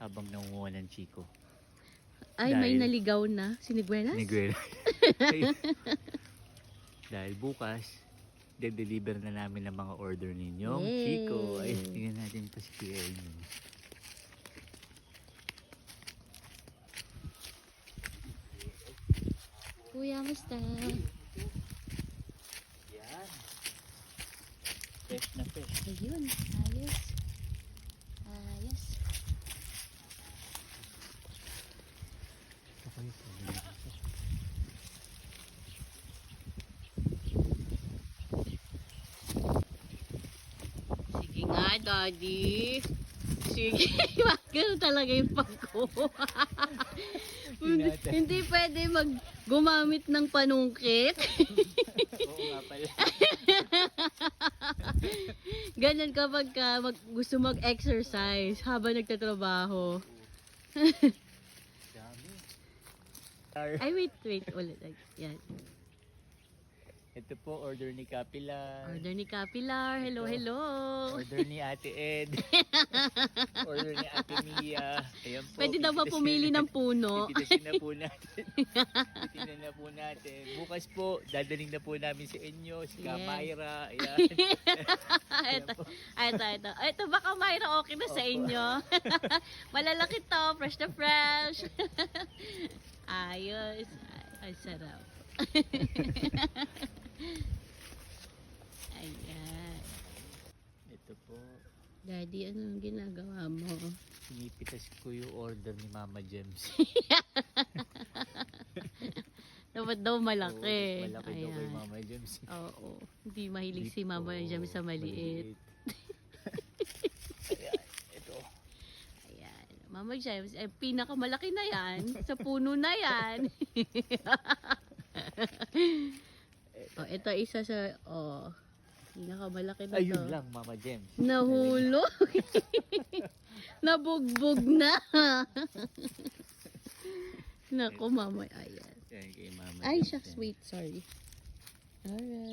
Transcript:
habang nangunguha ng Chico. Ay, may Dahil- naligaw na. Siniguelas? Niguel. Dahil bukas, de-deliver na namin ang mga order ninyong Yay! Chico. Ay, tingnan natin pa si Kuya Edwin. Kuya, musta? Yan. Fresh na fresh. Ayun, ayos. Ayos. Sige nga, Daddy. Sige, ganun talaga yung pagkuha. Hindi pwede gumamit ng panungkit. Oo nga pala. Ganyan kapag gusto mag-exercise habang nagtatrabaho. Dami. Ay, wait. Ulit. Yan. Ito po, order ni Kapilar. Order ni Kapilar. Hello, Ito. hello. Order ni Ate Ed. Order ni Ate Mia. Ayan po. Pwede daw ba pumili ng puno? Pipitasin na po natin. Pipitasin na po natin. Bukas po, dadaling na po namin sa inyo. Si Yes. Kamaira. Ayan. ito. Ito baka Mayra okay na sa inyo. Malalaki to. Fresh na fresh. Ayos. Ay, sarap. Ayan. Ito po. Daddy, anong ginagawa mo? Pinipitas ko yung order ni Mama Gems. Dapat daw malaki. Oo, malaki daw kay Ayan. Mama Gems. Oo. Hindi mahilig si Mama Dito, Jam sa maliit. Ayan, ito. Ayan. Mama James, eh, pinakamalaki na yan. Sa puno na yan. Oh, ito isa sa, pinakamalaki na Ayun to. lang, Mama Gems. Nahulog. Nabugbog na. Naku, mama. Ayan. Ayan kay Mama Ay, Gems. shucks, wait. Sorry. Alright.